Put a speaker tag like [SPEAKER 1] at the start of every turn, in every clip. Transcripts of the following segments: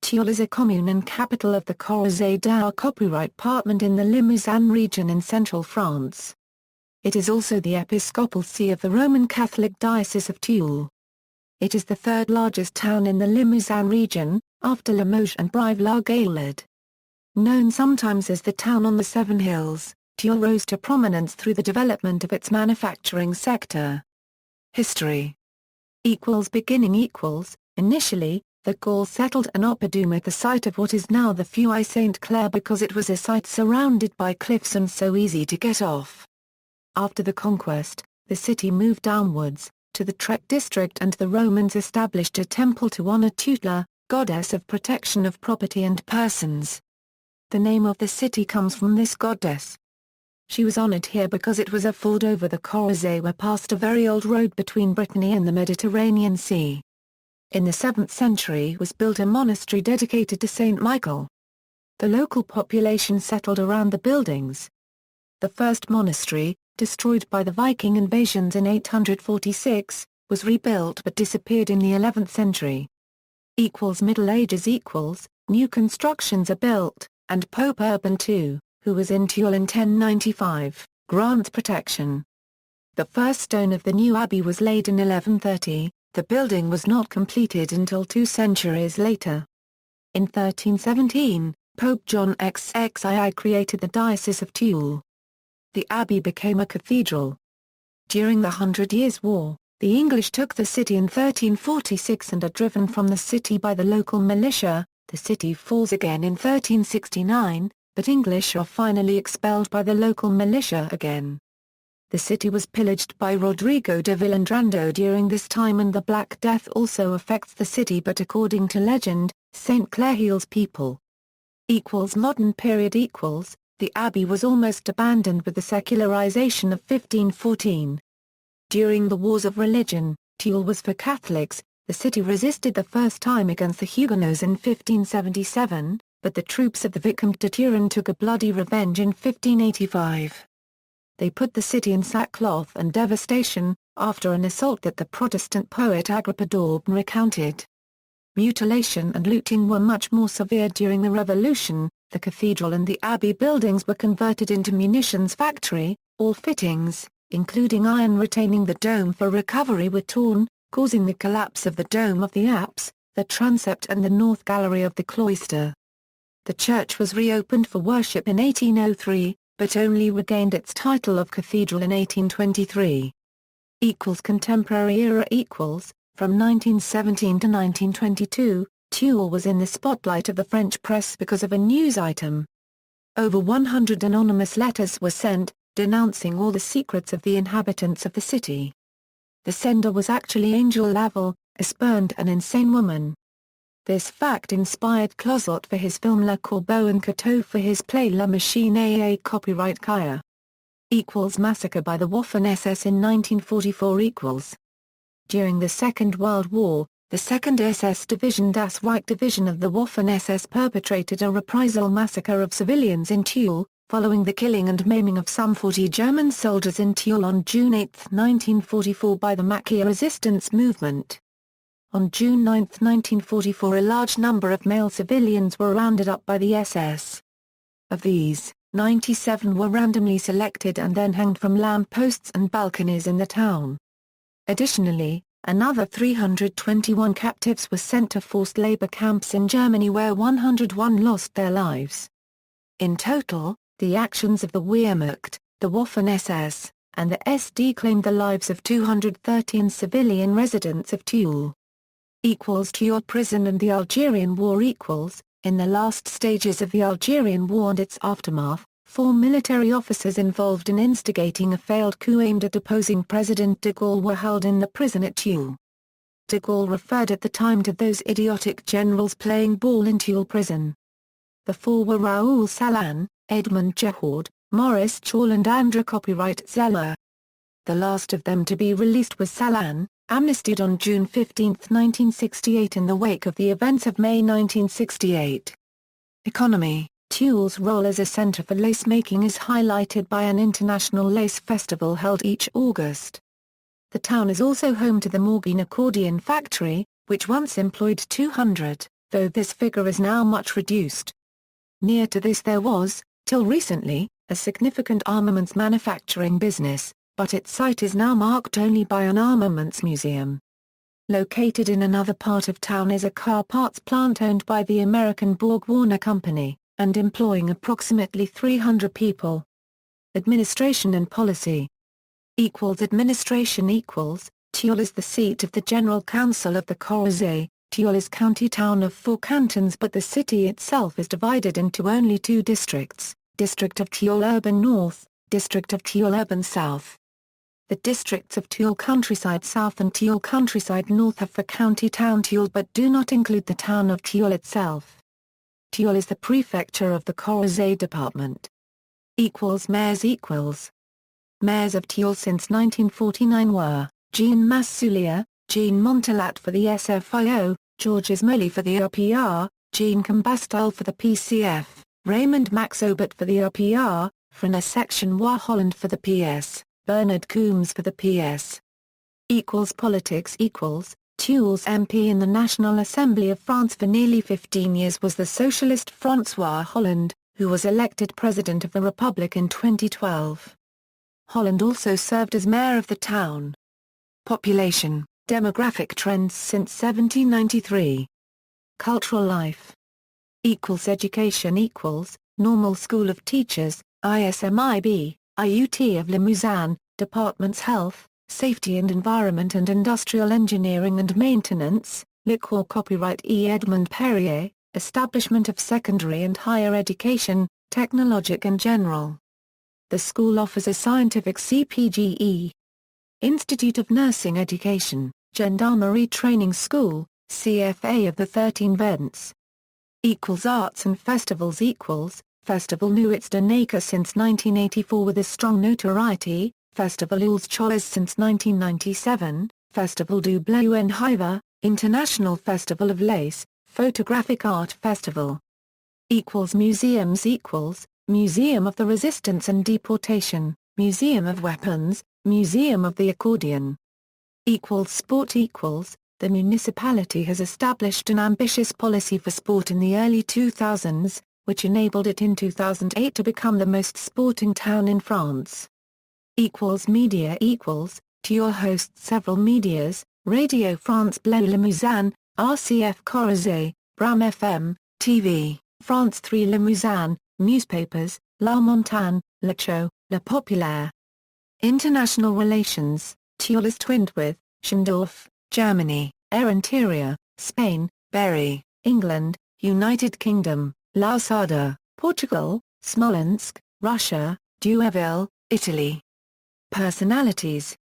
[SPEAKER 1] Tulle is a commune and capital of the Corrèze d'Art copyright department in the Limousin region in central France. It is also the episcopal see of the Roman Catholic Diocese of Tulle. It is the third largest town in the Limousin region, after Limoges and Brive-la-Gaillarde. Known sometimes as the town on the Seven Hills, Tulle rose to prominence through the development of its manufacturing sector. History. Beginning. Initially, the Gauls settled an oppidum at the site of what is now the Feuille Sainte-Claire because it was a site surrounded by cliffs and so easy to get off. After the conquest, the city moved downwards, to the Trek district, and the Romans established a temple to honor Tulle, goddess of protection of property and persons. The name of the city comes from this goddess. She was honored here because it was a ford over the Corrèze where passed a very old road between Brittany and the Mediterranean Sea. In the 7th century was built a monastery dedicated to Saint Michael. The local population settled around the buildings. The first monastery, destroyed by the Viking invasions in 846, was rebuilt but disappeared in the 11th century. Middle Ages. New constructions are built, and Pope Urban II, who was in Tulle in 1095, grants protection. The first stone of the new abbey was laid in 1130, the building was not completed until 2 centuries later. In 1317, Pope John XXII created the Diocese of Tulle. The abbey became a cathedral. During the Hundred Years' War, the English took the city in 1346 and are driven from the city by the local militia. The city falls again in 1369, but English are finally expelled by the local militia again. The city was pillaged by Rodrigo de Villandrando during this time, and the Black Death also affects the city, but according to legend, St. Clair heals people. Modern period. The abbey was almost abandoned with the secularization of 1514. During the Wars of Religion, Tulle was for Catholics. The city resisted the first time against the Huguenots in 1577, but the troops of the Vicomte de Turenne took a bloody revenge in 1585. They put the city in sackcloth and devastation, after an assault that the Protestant poet Agrippa d'Aubigné recounted. Mutilation and looting were much more severe during the Revolution. The cathedral and the abbey buildings were converted into munitions factory. All fittings, including iron retaining the dome for recovery, were torn, causing the collapse of the dome of the apse, the transept and the north gallery of the cloister. The church was reopened for worship in 1803, but only regained its title of cathedral in 1823. Contemporary era. From 1917 to 1922, Tulle was in the spotlight of the French press because of a news item. Over 100 anonymous letters were sent, denouncing all the secrets of the inhabitants of the city. The sender was actually Angel Laval, a spurned and insane woman. This fact inspired Clouzot for his film Le Corbeau and Coteau for his play La Machine à copyright Kaya. Massacre by the Waffen-SS in 1944. During the Second World War, the 2nd SS Division Das Reich Division of the Waffen-SS perpetrated a reprisal massacre of civilians in Tulle, following the killing and maiming of some 40 German soldiers in Tulle on June 8, 1944 by the Maquis resistance movement. On June 9, 1944, a large number of male civilians were rounded up by the SS. Of these, 97 were randomly selected and then hanged from lamp posts and balconies in the town. Additionally, another 321 captives were sent to forced labor camps in Germany where 101 lost their lives. In total, the actions of the Wehrmacht, the Waffen-SS, and the SD claimed the lives of 213 civilian residents of Tulle. Tulle prison and the Algerian War. In the last stages of the Algerian War and its aftermath, 4 military officers involved in instigating a failed coup aimed at deposing President de Gaulle were held in the prison at Tulle. De Gaulle referred at the time to those idiotic generals playing ball in Tulle prison. The 4 were Raoul Salan, Edmond Jehord, Maurice Chaull and André Copyright Zeller. The last of them to be released was Salan, amnestied on June 15, 1968 in the wake of the events of May 1968. Economy. Tulle's role as a center for lace-making is highlighted by an international lace festival held each August. The town is also home to the Morgine accordion factory, which once employed 200. though this figure is now much reduced. Near to this there was, till recently, a significant armaments manufacturing business, but its site is now marked only by an armaments museum. Located in another part of town is a car parts plant owned by the American Borg-Warner Company, and employing approximately 300 people. Administration and policy. Administration Tulle is the seat of the General Council of the Corrèze. Tulle is county town of 4 cantons, but the city itself is divided into only 2 districts, District of Tulle Urban North, District of Tulle Urban South. The districts of Tulle Countryside South and Tulle Countryside North have for county town Tulle but do not include the town of Tulle itself. Tulle is the prefecture of the Corrèze department. Mayors. Mayors of Tulle since 1949 were Jean Massoulier, Jean Montelat for the SFIO, Georges Ismoli for the RPR, Jean Cambastel for the PCF, Raymond Maxobert for the RPR, Frana Section Wa Holland for the PS, Bernard Coombs for the PS. Politics. Tulle's MP in the National Assembly of France for nearly 15 years was the socialist François Hollande, who was elected President of the Republic in 2012. Hollande also served as mayor of the town. Population, demographic trends since 1793. Cultural life. Education. Normal School of Teachers, ISMIB, IUT of Limousin, Departments Health, Safety and Environment and Industrial Engineering and Maintenance, Liquor Copyright E. Edmond Perrier, Establishment of Secondary and Higher Education, Technologic and General. The school offers a scientific CPGE. Institute of Nursing Education, Gendarmerie Training School, CFA of the 13 Vents. Arts and festivals. Festival Nuits de Naka since 1984 with a strong notoriety, Festival Oul's Choiz since 1997, Festival du Bleu en Hiver, International Festival of Lace, Photographic Art Festival. Museums. Museum of the Resistance and Deportation, Museum of Weapons, Museum of the Accordion. Sport. The municipality has established an ambitious policy for sport in the early 2000s, which enabled it in 2008 to become the most sporting town in France. Media. Tulle hosts several medias, Radio France Bleu Limousin, RCF Corrèze, Bram FM, TV, France 3 Limousin, newspapers, La Montagne, L'Echo, Le Populaire. International relations. Tulle is twinned with Schindorf, Germany, Air Interior, Spain, Berry, England, United Kingdom, Lausada, Portugal, Smolensk, Russia, Douauville, Italy. Personalities.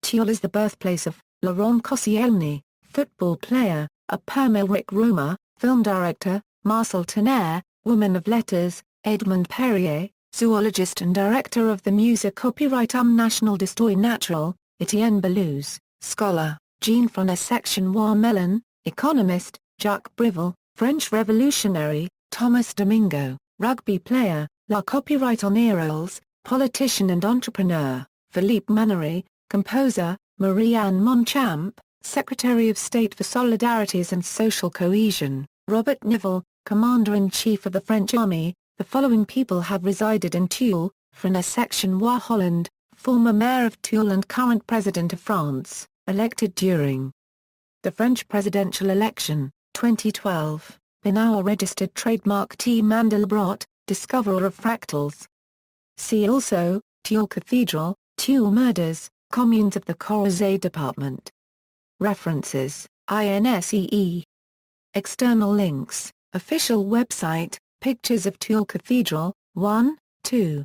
[SPEAKER 1] Tulle is the birthplace of Laurent Koscielny, football player, a Permeric Roma, film director, Marcel Tonnerre, woman of letters, Edmond Perrier, zoologist and director of the Musée Copyright National d'Histoire Naturelle, Etienne Belouz, scholar, Jean Frana Section Wa Mellon, economist, Jacques Brivel, French revolutionary, Thomas Domingo, rugby player, La Copyright on Eroles, politician and entrepreneur, Philippe Mannery, composer, Marie-Anne Monchamp, Secretary of State for Solidarities and Social Cohesion, Robert Nivelle, Commander-in-Chief of the French Army. The following people have resided in Tulle: Frana Section Wa Holland, former mayor of Tulle and current President of France, elected during the French presidential election, 2012, Benoit registered trademark T. Mandelbrot, discoverer of fractals. See also, Tulle Cathedral, Tulle murders, communes of the Corrèze department. References, INSEE. External links, official website, pictures of Tulle Cathedral, 1, 2.